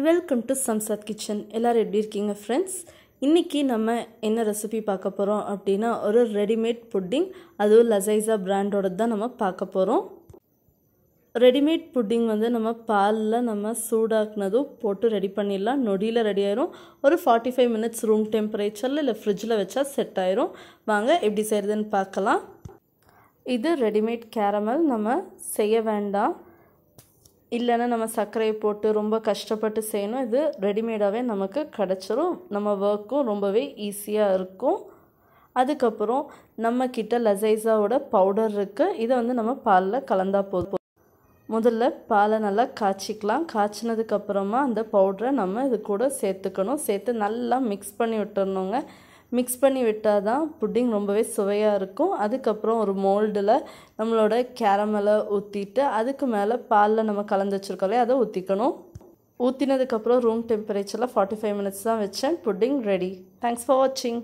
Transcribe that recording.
Welcome to samsath kitchen. எல்லாரும் எப்படி இருக்கீங்க ஃப்ரெண்ட்ஸ்? இன்றைக்கி நம்ம என்ன ரெசிபி பார்க்க போகிறோம் அப்படின்னா ஒரு ரெடிமேட் புட்டிங், அதுவும் லசைஸா பிராண்டோட தான் நம்ம பார்க்க போகிறோம். ரெடிமேட் புட்டிங் நம்ம பாலில் நம்ம சூடாக்குனதும் போட்டு ரெடி பண்ணிடலாம். நொடியில் ரெடி ஆயிரும். ஒரு 45 மினிட்ஸ் ரூம் டெம்பரேச்சரில் இல்லை ஃப்ரிட்ஜில் வச்சா செட் ஆயிரும். வாங்க எப்படி செய்கிறதுன்னு பார்க்கலாம். இது ரெடிமேட் கேரமல், நம்ம செய்ய வேண்டாம். இல்லைன்னா நம்ம சர்க்கரையை போட்டு ரொம்ப கஷ்டப்பட்டு செய்யணும். இது ரெடிமேடாகவே நமக்கு கிடச்சிரும். நம்ம ஒர்க்கும் ரொம்பவே ஈஸியாக இருக்கும். அதுக்கப்புறம் நம்மக்கிட்ட லசைஸாவோட பவுடர் இருக்குது. இதை நம்ம பாலில் கலந்தா போதும். முதல்ல பாலை நல்லா காய்ச்சிக்கலாம். காய்ச்சினதுக்கப்புறமா அந்த பவுடரை நம்ம இது கூட சேர்த்துக்கணும். சேர்த்து நல்லா மிக்ஸ் பண்ணி விட்டுறணுங்க. மிக்ஸ் பண்ணி விட்டால் தான் புட்டிங் ரொம்பவே சுவையாக இருக்கும். அதுக்கப்புறம் ஒரு மோல்டில் நம்மளோட கேரமலை ஊற்றிட்டு அதுக்கு மேலே பாலில் நம்ம கலந்து வச்சுருக்கோம்லே அதை ஊற்றிக்கணும். ஊற்றினதுக்கப்புறம் ரூம் டெம்பரேச்சரில் 45 மினிட்ஸ் தான் வச்சேன். Pudding ready. தேங்க்ஸ் ஃபார் வாட்சிங்.